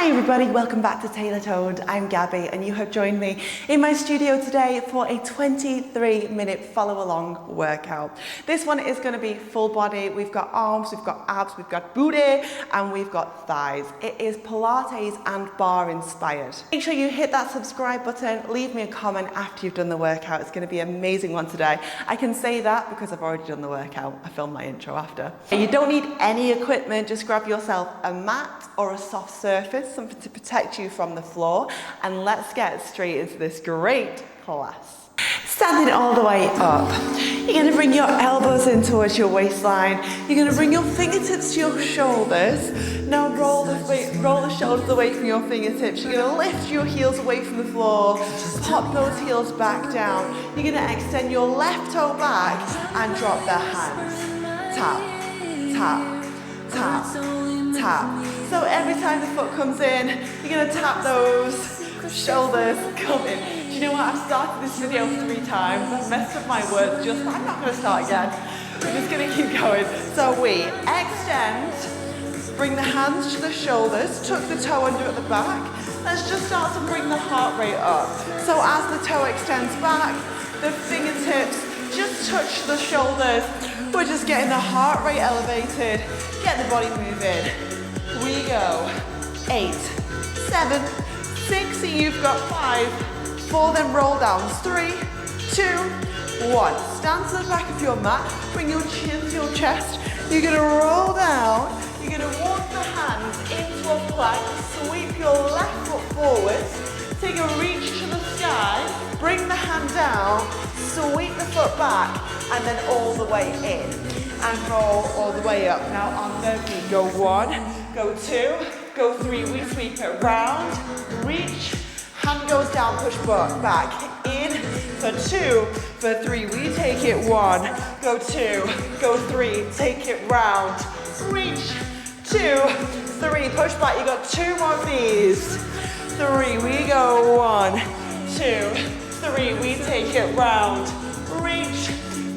Hi everybody, welcome back to TaylorToned. I'm Gabby and you have joined me in my studio today for a 23-minute follow along workout. This one is going to be full body. We've got arms, we've got abs, we've got booty and we've got thighs. It is Pilates and Barre inspired. Make sure you hit that subscribe button, leave me a comment after you've done the workout. It's going to be an amazing one today. I can say that because I've already done the workout. I filmed my intro after. You don't need any equipment, just grab yourself a mat or a soft surface, something to protect you from the floor, and let's get straight into this great class. Standing all the way up, you're going to bring your elbows in towards your waistline. You're going to bring your fingertips to your shoulders. Now roll the shoulders away from your fingertips. You're going to lift your heels away from the floor. Pop those heels back down. You're going to extend your left toe back and drop the hands. Tap, tap, tap, tap. So every time the foot comes in, you're going to tap those shoulders, come in. Do you know what? I've started this video 3 times. I've messed up my words I'm not going to start again. We're just going to keep going. So we extend, bring the hands to the shoulders, tuck the toe under at the back. Let's just start to bring the heart rate up. So as the toe extends back, the fingertips just touch the shoulders. We're just getting the heart rate elevated, get the body moving. We go 8, 7, 6, you've got 5, 4, then roll downs, 3, 2, 1. Stand to the back of your mat, bring your chin to your chest. You're going to roll down, you're going to walk the hands into a plank, sweep your left foot forwards, take a reach to the sky, bring the hand down, sweep the foot back, and then all the way in, and roll all the way up. Now on the beat, go 1, go 2, go 3, we sweep it round, reach, hand goes down, push back, in, for 2, for 3, we take it 1, go 2, go 3, take it round, reach, 2, 3, push back, you got 2 more of these, 3, we go 1, 2, 3, we take it round, reach,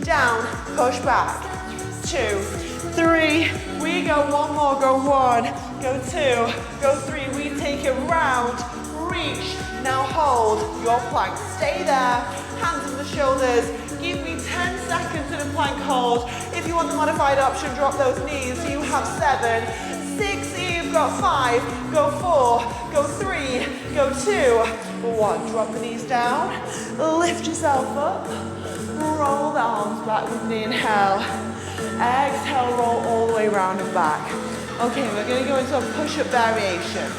down, push back, 2, 3, we go 1 more, go 1, go 2, go 3, we take it round, reach, now hold your plank, stay there, hands on the shoulders, give me 10 seconds in a plank hold. If you want the modified option, drop those knees, you have 7, 6, you've got 5, go 4, go 3, go 2, 1, drop the knees down, lift yourself up, roll the arms back with the inhale, exhale, roll all the way around and back. Okay, we're going to go into a push-up variation.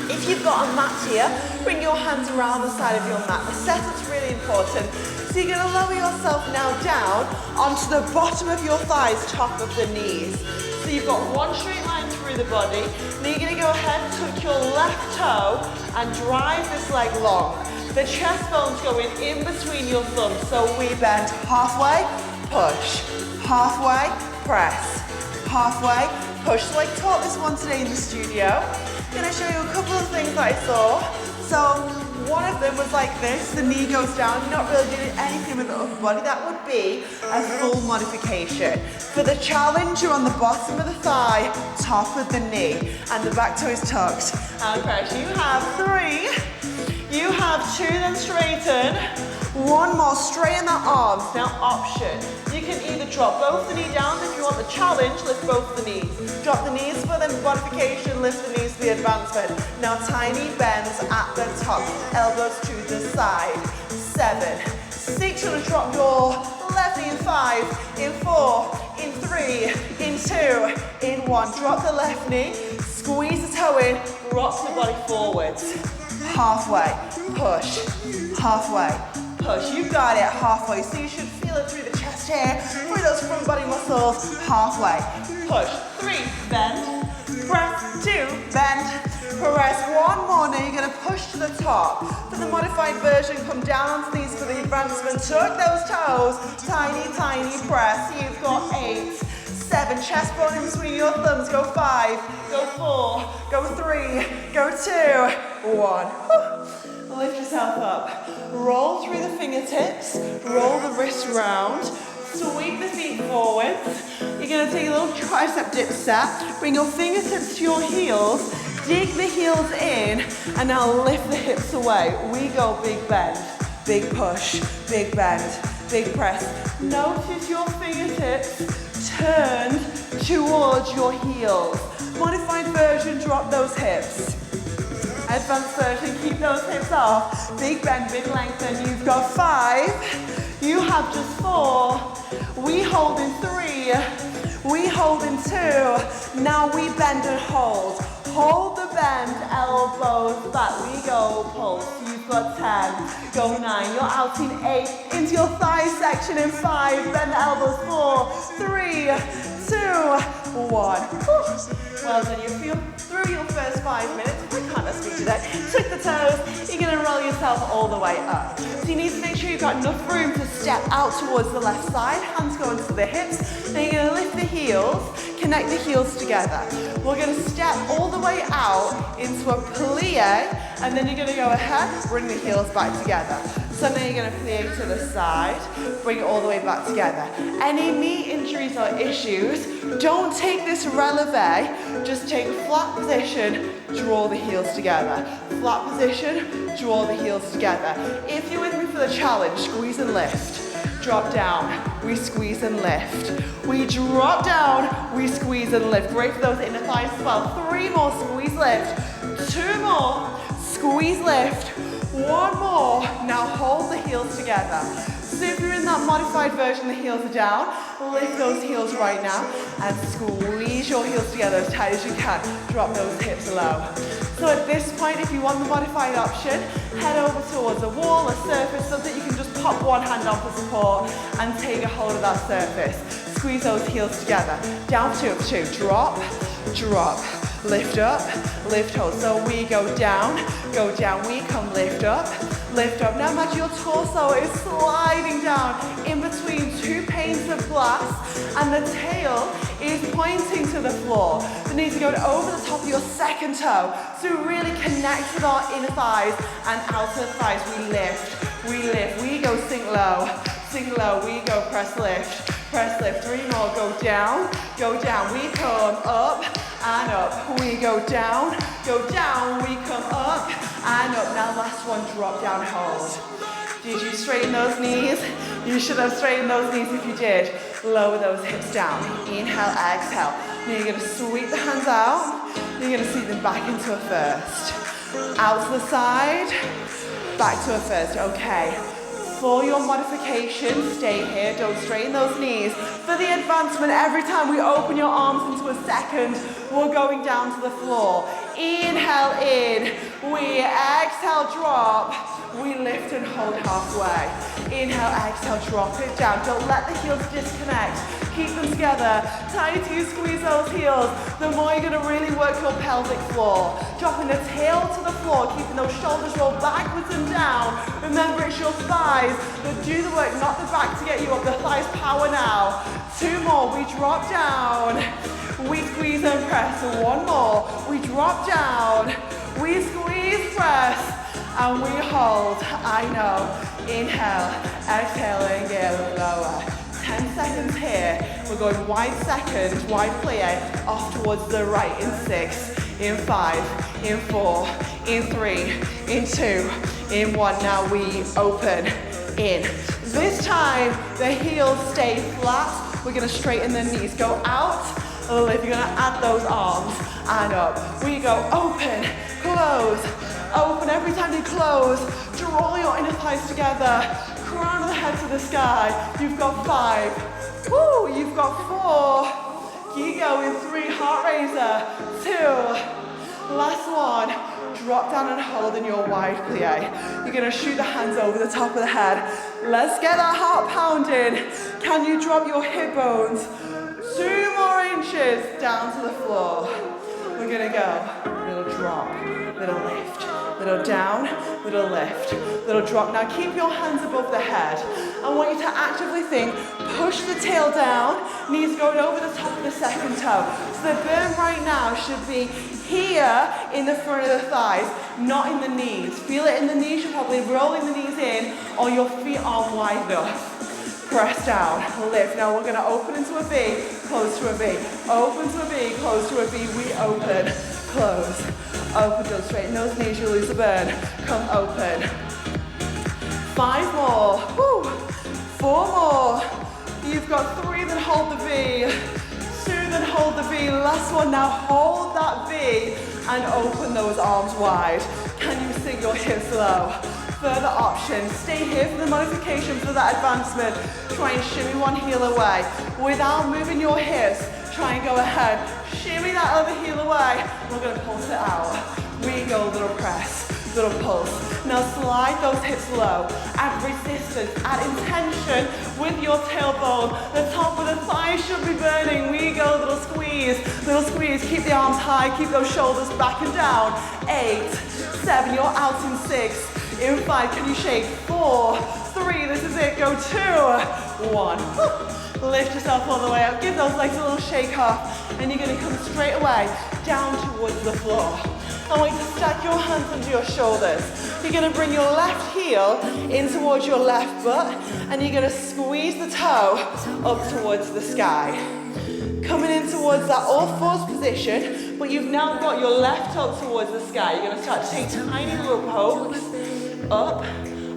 If you've got a mat here, bring your hands around the side of your mat. The setup's really important. So you're going to lower yourself now down onto the bottom of your thighs, top of the knees. So you've got one straight line through the body. Now you're going to go ahead, tuck your left toe and drive this leg long. The chest bone's going in between your thumbs. So we bend halfway, push, halfway, press, halfway, push. So I taught this one today in the studio. I'm going to show you a couple of things that I saw. So one of them was like this, the knee goes down, you're not really doing anything with the upper body. That would be a full modification. For the challenge, you're on the bottom of the thigh, top of the knee, and the back toe is tucked. And press. You have 3, you have 2, then straighten. 1 more, straighten the arms. Now option, you can either drop both the knee down if you want the challenge, lift both the knees. Drop the knees for the modification, lift the knees for the advancement. Now tiny bends at the top, elbows to the side. 7, 6, you're going to drop your left knee in 5, in 4, in 3, in 2, in 1. Drop the left knee, squeeze the toe in, rock the body forwards. Halfway, push, halfway, push. You've got it, halfway. So you should feel it through the chest here, through those front body muscles, halfway. Push, 3, bend, press, 2, bend, press. 1 more, now you're gonna push to the top. For the modified version, come down onto these for the advancement. Tuck those toes, tiny, tiny press. You've got 8, 7, chest bone in between your thumbs, go 5, go 4, go 3, go 2, 1. Lift yourself up. Roll through the fingertips, roll the wrists round, sweep the feet forwards. You're going to take a little tricep dip set, bring your fingertips to your heels, dig the heels in, and now lift the hips away. We go big bend, big push, big bend, big press. Notice your fingertips turned towards your heels. Modified version, drop those hips. Advanced version, keep those hips off. Big bend, big lengthen. You've got 5. You have just 4. We hold in 3. We hold in 2. Now we bend and hold. Hold the bend, elbows back. We go, pulse. You've got 10. Go 9. You're out in 8. Into your thigh section in 5. Bend the elbows. 4, 3, 2, 1. Well done. You feel through your first 5 minutes. I can't speak today. Tuck the toes. You're going to roll yourself all the way up. So you need to make sure you've got enough room to step out towards the left side. Hands go into the hips. Then you're going to lift the heels. Connect the heels together. We're going to step all the way out into a plie, and then you're going to go ahead, bring the heels back together. So then you're going to plie to the side, bring it all the way back together. Any knee injuries or issues, don't take this releve, just take flat position, draw the heels together. Flat position, draw the heels together. If you're with me for the challenge, squeeze and lift. Drop down, we squeeze and lift. We drop down, we squeeze and lift. Great for those inner thighs as well. 3 more, squeeze, lift. 2 more, squeeze, lift. 1 more, now hold the heels together. So if you're in that modified version, the heels are down, lift those heels right now and squeeze your heels together as tight as you can. Drop those hips low. So at this point, if you want the modified option, head over towards a wall, a surface, so that you can just pop one hand on for support and take a hold of that surface. Squeeze those heels together. Down 2, 2, drop, drop, lift up, lift, hold. So we go down, we come lift up, lift up. Now imagine your torso is sliding down in between 2 panes of glass and the tail is pointing to the floor. The knees are going over the top of your second toe. So really connect with our inner thighs and outer thighs. We lift, we go sink low, we go press lift, 3 more, go down, we come up and up, we go down, we come up and up. Now last one, drop down, hold. Did you straighten those knees? You should have straightened those knees if you did. Lower those hips down. Inhale, exhale. Now you're going to sweep the hands out. You're going to seat them back into a first. Out to the side, back to a first. Okay. For your modification, stay here. Don't straighten those knees. For the advancement, every time we open your arms into a second, we're going down to the floor. Inhale in. We exhale, drop. We lift and hold halfway. Inhale, exhale, drop it down. Don't let the heels disconnect. Keep them together. Tighter you squeeze those heels, the more you're going to really work your pelvic floor. Dropping the tail to the floor, keeping those shoulders rolled backwards and down. Remember, it's your thighs that do the work, not the back to get you up. The thighs power now. 2 more, we drop down. We squeeze and press. 1 more, we drop down. We squeeze, press. And we hold. I know. Inhale, exhale, and get lower. 10 seconds here. We're going wide second, wide plie, off towards the right in 6, in 5, in 4, in 3, in 2, in 1. Now we open, in. This time, the heels stay flat. We're going to straighten the knees. Go out, lift. You're going to add those arms, and up. We go open, close, open. Every time you close, draw your inner thighs together. Crown of the head to the sky. You've got 5. Woo, you've got 4. Keep going. 3, heart raiser. 2. Last one. Drop down and hold in your wide plie. You're going to shoot the hands over the top of the head. Let's get that heart pounding. Can you drop your hip bones 2 more inches down to the floor? We're going to go. Little drop, little lift. Little down, little lift, little drop. Now keep your hands above the head. I want you to actively think, push the tail down, knees going over the top of the second toe. So the burn right now should be here in the front of the thighs, not in the knees. Feel it in the knees, you're probably rolling the knees in, or your feet aren't wide enough. Press down, lift. Now we're going to open into a V, close to a V. Open to a V, close to a V, we open. close, open, go straight, nose, knees, you'll lose the burn, come open. 5 more, woo. 4 more, you've got 3, then hold the V, 2, then hold the V, last one, now hold that V, and open those arms wide. Can you sink your hips low? Further option, stay here for the modification for that advancement. Try and shimmy one heel away. Without moving your hips, try and go ahead. Shimmy that other heel away. We're gonna pulse it out. We go, little press, little pulse. Now slide those hips low. Add resistance, add intention with your tailbone. The top of the thigh should be burning. We go, little squeeze, little squeeze. Keep the arms high, keep those shoulders back and down. 8, 7, you're out in 6. In 5, can you shake? 4, 3, this is it, go 2, 1. Lift yourself all the way up, give those legs a little shake off, and you're gonna come straight away down towards the floor. I want you to stack your hands under your shoulders. You're gonna bring your left heel in towards your left butt, and you're gonna squeeze the toe up towards the sky. Coming in towards that all-fours position, but you've now got your left toe towards the sky. You're gonna start to take tiny little pokes. Up,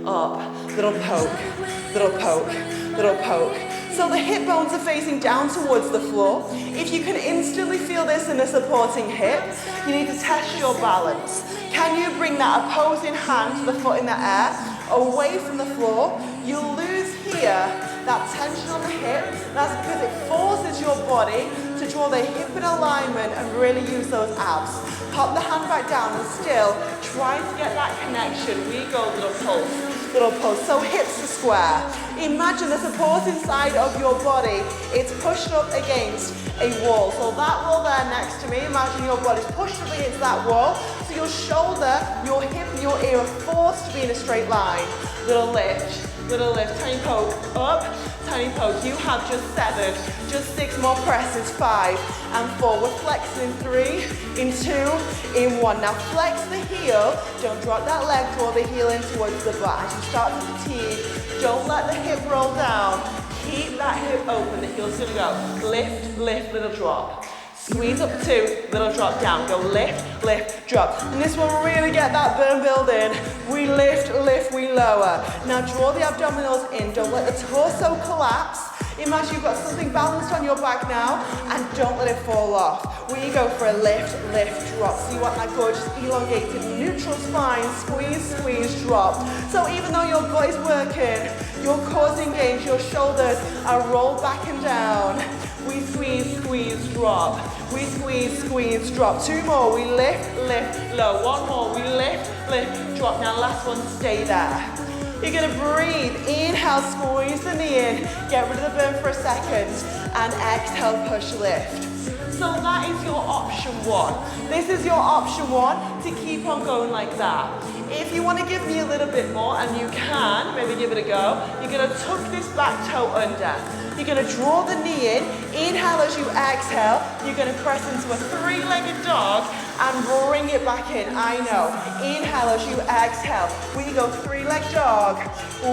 up, little poke, little poke, little poke. So the hip bones are facing down towards the floor. If you can instantly feel this in the supporting hip, you need to test your balance. Can you bring that opposing hand to the foot in the air, away from the floor? You'll lose here that tension on the hip. That's because it forces your body to draw the hip in alignment and really use those abs. Pop the hand back down and still try to get that connection. We go, little pulse, little pulse. So hips to square. Imagine the supporting side of your body, it's pushed up against a wall. So that wall there next to me, imagine your body's pushed up against that wall. So your shoulder, your hip and your ear are forced to be in a straight line. Little lift, tiny poke, up, tiny poke. You have just 7, just 6 more presses, 5 and 4. We're flexing in 3, in 2, in 1. Now flex the heel, don't drop that leg, draw the heel in towards the butt. As you start to fatigue, don't let the hip roll down. Keep that hip open, the heel's gonna go. Lift, lift, little drop. Squeeze up 2, little drop down. Go lift, lift, drop. And this will really get that burn building. We lift, lift, we lower. Now draw the abdominals in. Don't let the torso collapse. Imagine you've got something balanced on your back now, and don't let it fall off. We go for a lift, lift, drop. So you want that gorgeous elongated neutral spine. Squeeze, squeeze, drop. So even though your butt is working, your core's engaged, your shoulders are rolled back and down. We squeeze, squeeze, drop. We squeeze, squeeze, drop. 2 more. We lift, lift, low. 1 more. We lift, lift, drop. Now last one, stay there. You're gonna breathe. Inhale, squeeze the knee in. Get rid of the burn for a second. And exhale, push, lift. So that is your option 1. This is your option 1 to keep on going like that. If you want to give me a little bit more, and you can, maybe give it a go, you're going to tuck this back toe under. You're going to draw the knee in. Inhale as you exhale. You're going to press into a 3-legged dog and bring it back in. I know. Inhale as you exhale. We go 3-leg dog.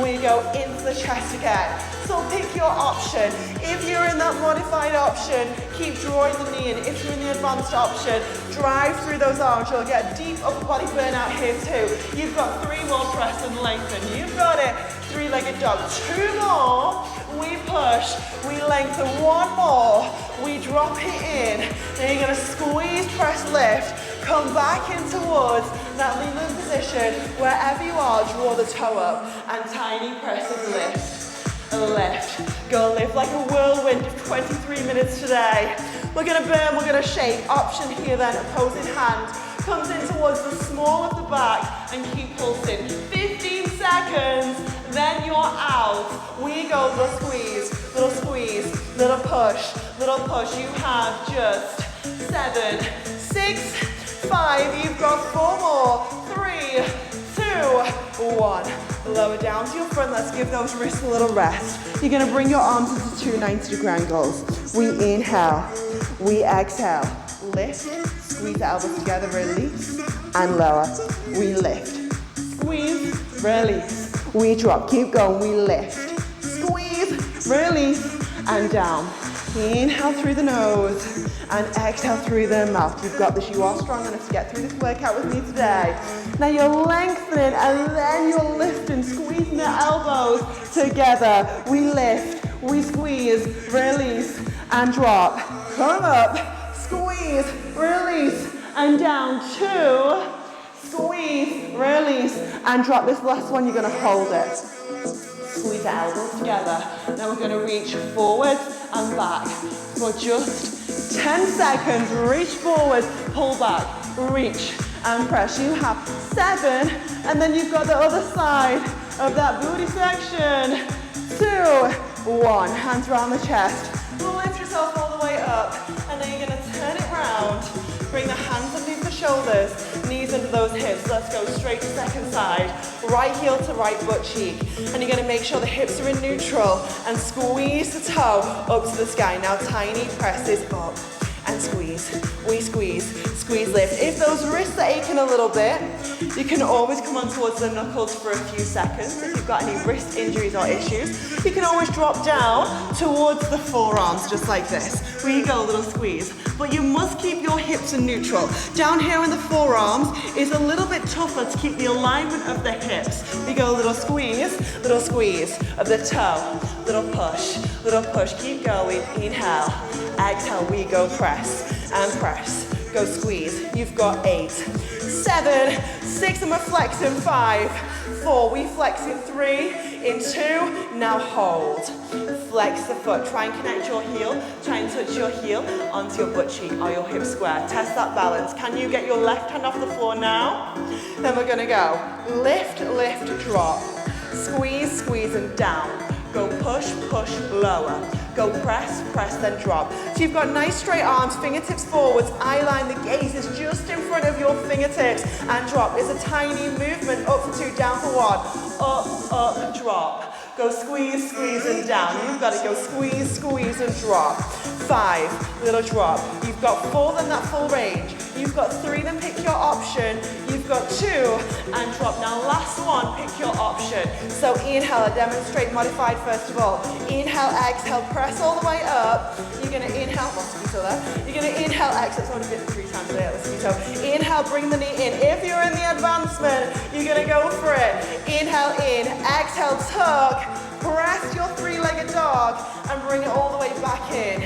We go into the chest again. So pick your option. If you're in that modified option, keep drawing the knee in. If you're in the advanced option, drive through those arms. You'll get deep upper body burnout here too. You've got 3 more, press and lengthen. You've got it. 3-legged dog. 2 more. We push. We lengthen. 1 more. We drop it in. Then you're going to squeeze, press, lift. Come back in towards that lean position. Wherever you are, draw the toe up. And tiny presses, lift. Lift. Go lift like a whirlwind of 23 minutes today. We're going to burn, we're going to shake. Option here then, opposing hand. Comes in towards the small of the back and keep pulsing. 15 seconds, then you're out. We go little squeeze, little push, little push. You have just 7, 6, 5. You've got 4 more. 3, 2, 1. Lower down to your front. Let's give those wrists a little rest. You're going to bring your arms into 2 90-degree angles. We inhale. We exhale. Lift. Squeeze the elbows together. Release. And lower. We lift. Squeeze. Release. We drop. Keep going. We lift. Squeeze. Release. And down. Inhale through the nose. and exhale through the mouth. You've got this. You are strong enough to get through this workout with me today. Now you're lengthening and then you're lifting, squeezing the elbows together. We lift, we squeeze, release, and drop. Come up, squeeze, release, and down. 2, squeeze, release, and drop. This last one, you're gonna hold it. Squeeze the elbows together. Then we're gonna reach forward and back for just 10 seconds. Reach forward, pull back, reach and press. You have 7, and then you've got the other side of that booty section. 2, 1, hands around the chest. Lift yourself all the way up, and then you're gonna turn it round. Bring the hands underneath the shoulders, knees under those hips. Let's go straight to second side. Right heel to right butt cheek. And you're gonna make sure the hips are in neutral and squeeze the toe up to the sky. Now tiny presses up and squeeze. We squeeze, squeeze, lift. If those wrists are aching a little bit, you can always come on towards the knuckles for a few seconds. If you've got any wrist injuries or issues, you can always drop down towards the forearms, just like this. Where you go, little squeeze. But you must keep your hips in neutral. Down here in the forearms is a little bit tougher to keep the alignment of the hips. We go little squeeze of the toe. Little push, keep going. Inhale, exhale, we go press and press. Go squeeze. You've got 8, 7, 6, and we're flexing. 5, 4, we flex in 3, in 2, now hold. Flex the foot, try and connect your heel, try and touch your heel onto your butt cheek or your hip square. Test that balance. Can you get your left hand off the floor now? Then we're gonna go lift, lift, drop. Squeeze, squeeze, and down. Go push, push, lower. Go press, press, then drop. So you've got nice straight arms, fingertips forwards, eye line, the gaze is just in front of your fingertips, and drop. It's a tiny movement, up for 2, down for 1. Up, up, drop. Go squeeze, squeeze, and down. You've got to go squeeze, squeeze, and drop. 5, little drop. You've got 4, then that full range. You've got 3, then pick your option. You've got 2, and drop. Now last one, pick your option. So inhale, demonstrate modified first of all. Inhale, exhale, press all the way up. You're gonna inhale, you're gonna inhale, exhale. It's only been 3 times a day, let's see. So inhale, bring the knee in. If you're in the advancement, you're gonna go for it. Inhale in, exhale, tuck. Press your 3-legged dog and bring it all the way back in.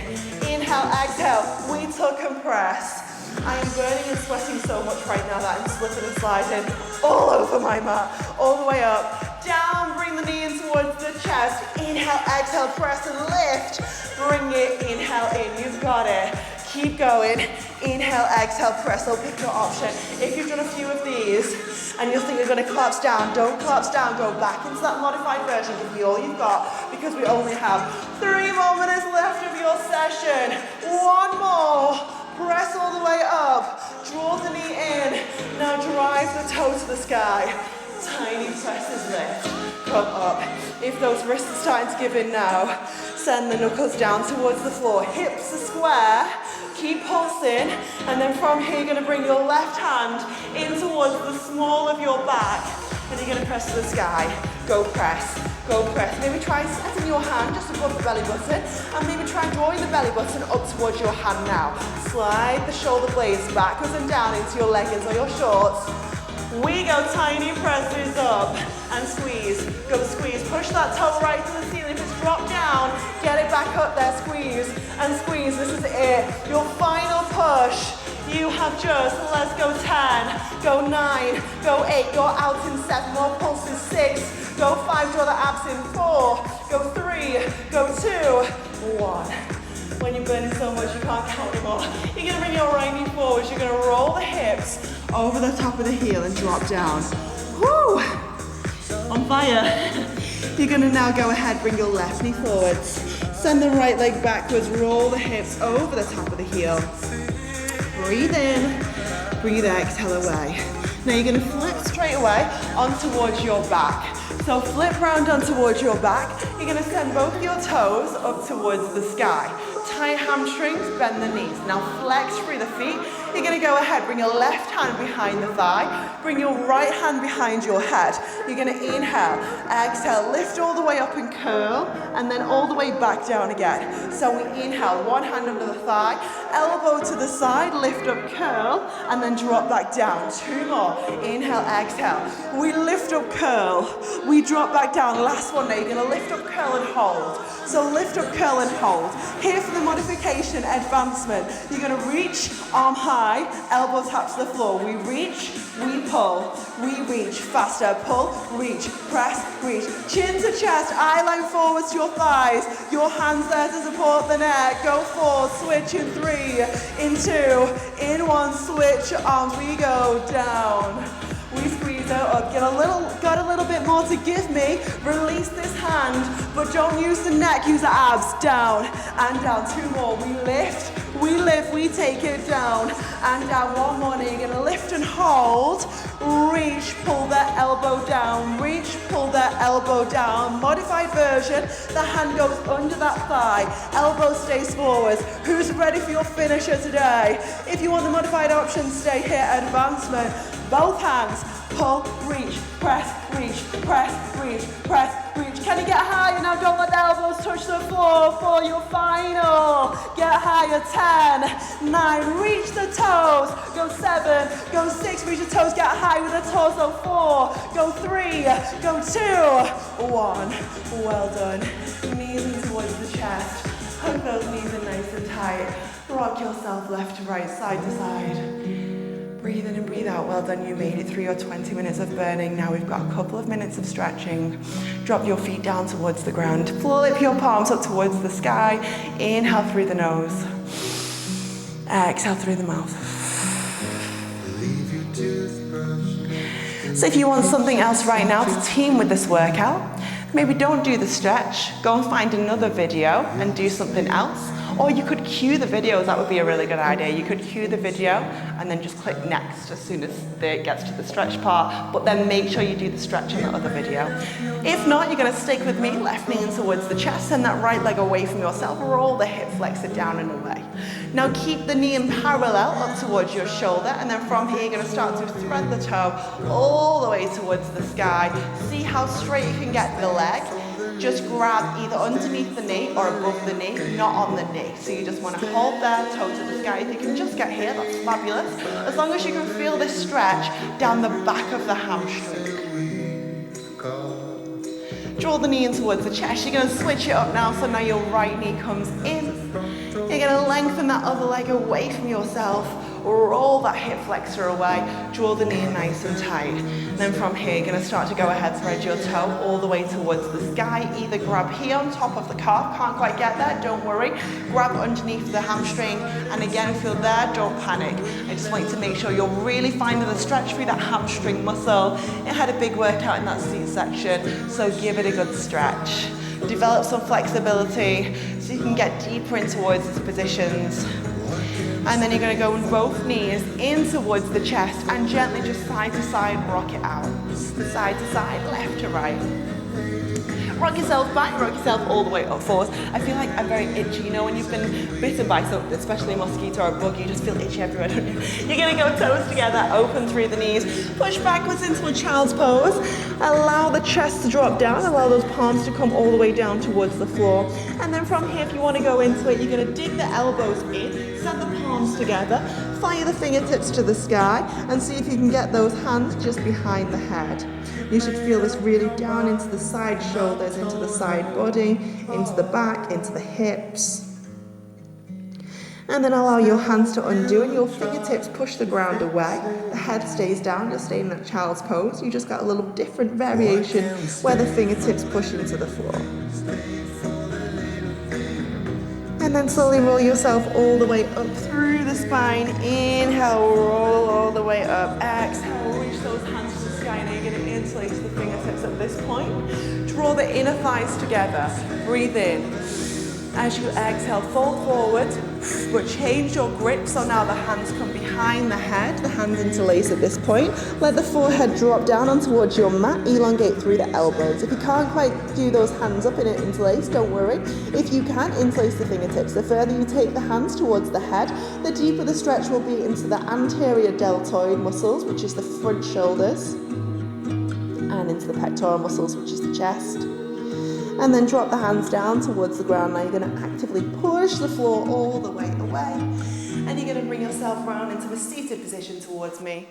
Inhale, exhale, we tuck and press. I am burning and sweating so much right now that I'm slipping and sliding all over my mat, all the way up. Down, bring the knee in towards the chest. Inhale, exhale, press and lift. Bring it, inhale in, you've got it. Keep going. Inhale, exhale, press. So pick your option. If you've done a few of these and you think you're going to collapse down, don't collapse down. Go back into that modified version. Give me all you've got because we only have 3 more minutes left of your session. 1 more. Press all the way up. Draw the knee in. Now drive the toe to the sky. Tiny presses lift. Come up. If those wrists are starting to give in now, send the knuckles down towards the floor. Hips are square. Keep pulsing. And then from here, you're going to bring your left hand in towards the small of your back. And you're going to press to the sky. Go press. Go press. Maybe try setting your hand just above the belly button. And maybe try drawing the belly button up towards your hand now. Slide the shoulder blades backwards and down into your leggings or your shorts. We go tiny presses up and squeeze. Go squeeze. Push that toe right to the ceiling. If it's dropped down, get it back up there. Squeeze and squeeze. This is it. Your final push. You have just, let's go 10, go 9, go 8, you're out in 7, more pulses, 6, go 5, draw the abs in, 4, go 3, go 2, 1. When you're burning so much you can't count anymore, you're gonna bring your right knee forward, you're gonna roll the hips over the top of the heel and drop down. Woo! On fire. You're gonna now go ahead, bring your left knee forwards, send the right leg backwards, roll the hips over the top of the heel. Breathe in, breathe out, exhale away. Now you're going to flip straight away on towards your back. So flip round on towards your back. You're going to send both your toes up towards the sky. Tie hamstrings, bend the knees. Now flex through the feet. You're going to go ahead, bring your left hand behind the thigh, bring your right hand behind your head. You're going to inhale, exhale, lift all the way up and curl, and then all the way back down again. So we inhale, one hand under the thigh, elbow to the side, lift up, curl, and then drop back down. Two more. Inhale, exhale. We lift up, curl. We drop back down. Last one now. You're going to lift up, curl, and hold. So lift up, curl, and hold. Here for the modification advancement. You're going to reach, arm high, elbow taps the floor. We reach, we pull, we reach. Faster, pull, reach, press, reach. Chin to chest, eye line forwards to your thighs. Your hands there to support the neck. Go forward, switch in 3, in 2, in 1, switch arms. We go down. We squeeze out up, got a little bit more to give me. Release this hand, but don't use the neck, use the abs. Down and down. 2 more. We take it down and down. 1 more. Now you're gonna lift and hold. Reach, pull that elbow down. Reach, pull that elbow down. Modified version. The hand goes under that thigh. Elbow stays forwards. Who's ready for your finisher today? If you want the modified option, stay here. Advancement. Both hands, pull, reach, press, reach, press, reach, press, reach. Can you get higher now? Don't let the elbows touch the floor for your final. Get higher, 10, 9, reach the toes. Go 7, go 6, reach the toes, get high with the torso. 4, go 3, go 2, 1. Well done. Knees in towards the chest. Hug those knees in nice and tight. Rock yourself left to right, side to side. Breathe in and breathe out. Well done, you made it through your 20 minutes of burning. Now we've got a couple of minutes of stretching. Drop your feet down towards the ground. Flip your palms up towards the sky. Inhale through the nose. Exhale through the mouth. So if you want something else right now to team with this workout, maybe don't do the stretch. Go and find another video and do something else. Or you could cue the videos, that would be a really good idea. You could cue the video and then just click next as soon as it gets to the stretch part, but then make sure you do the stretch in the other video. If not, you're gonna stick with me, left knee in towards the chest, send that right leg away from yourself, roll the hip flexor down and away. Now keep the knee in parallel up towards your shoulder, and then from here you're gonna start to thread the toe all the way towards the sky. See how straight you can get the leg. Just grab either underneath the knee or above the knee, not on the knee. So you just want to hold there, toe to the sky. If you can just get here, that's fabulous. As long as you can feel this stretch down the back of the hamstring. Draw the knee in towards the chest. You're going to switch it up now, so now your right knee comes in. You're going to lengthen that other leg away from yourself. Roll that hip flexor away, draw the knee in nice and tight. And then from here, you're gonna start to go ahead, thread your toe all the way towards the sky. Either grab here on top of the calf, can't quite get there, don't worry. Grab underneath the hamstring, and again, if you're there, don't panic. I just want you to make sure you're really finding the stretch through that hamstring muscle. It had a big workout in that seat section, so give it a good stretch. Develop some flexibility so you can get deeper in towards these positions. And then you're going to go on both knees in towards the chest and gently just side to side rock it out. Side to side, left to right. Rock yourself back, rock yourself all the way up forward. I feel like I'm very itchy, you know, when you've been bitten by something, especially a mosquito or a bug, you just feel itchy everywhere, don't you? You're going to go toes together, open through the knees, push backwards into a child's pose. Allow the chest to drop down, allow those palms to come all the way down towards the floor. And then from here, if you want to go into it, you're going to dig the elbows in, set the palms together, fire the fingertips to the sky, and see if you can get those hands just behind the head. You should feel this really down into the side shoulders, into the side body, into the back, into the hips. And then allow your hands to undo and your fingertips push the ground away. The head stays down, just stay in that child's pose. You just got a little different variation where the fingertips push into the floor. And then slowly roll yourself all the way up through the spine. Inhale, roll all the way up. Exhale, reach those hands to the sky. Now you're going to interlace the fingertips at this point. Draw the inner thighs together. Breathe in. As you exhale, fold forward, but change your grip. So now the hands come behind the head, the hands interlace at this point. Let the forehead drop down on towards your mat, elongate through the elbows. If you can't quite do those hands up and interlace, don't worry. If you can, interlace the fingertips. The further you take the hands towards the head, the deeper the stretch will be into the anterior deltoid muscles, which is the front shoulders, and into the pectoral muscles, which is the chest. And then drop the hands down towards the ground. Now you're going to actively push the floor all the way away. And you're going to bring yourself round into a seated position towards me.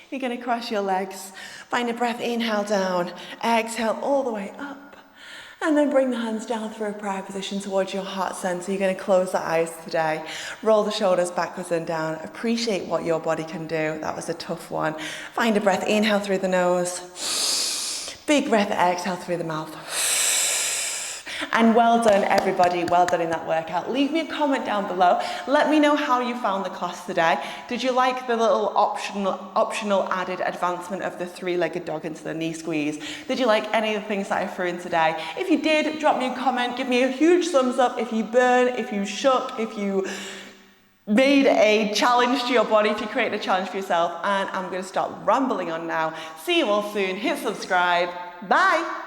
You're going to cross your legs. Find a breath, inhale down. Exhale all the way up. And then bring the hands down through a prayer position towards your heart center. You're going to close the eyes today. Roll the shoulders backwards and down. Appreciate what your body can do. That was a tough one. Find a breath, inhale through the nose. Big breath, exhale through the mouth. And well done, everybody. Well done in that workout. Leave me a comment down below. Let me know how you found the class today. Did you like the little optional added advancement of the three-legged dog into the knee squeeze? Did you like any of the things that I threw in today? If you did, drop me a comment. Give me a huge thumbs up if you burn, if you shook, if you made a challenge to your body, if you created a challenge for yourself. And I'm going to stop rambling on now. See you all soon. Hit subscribe. Bye.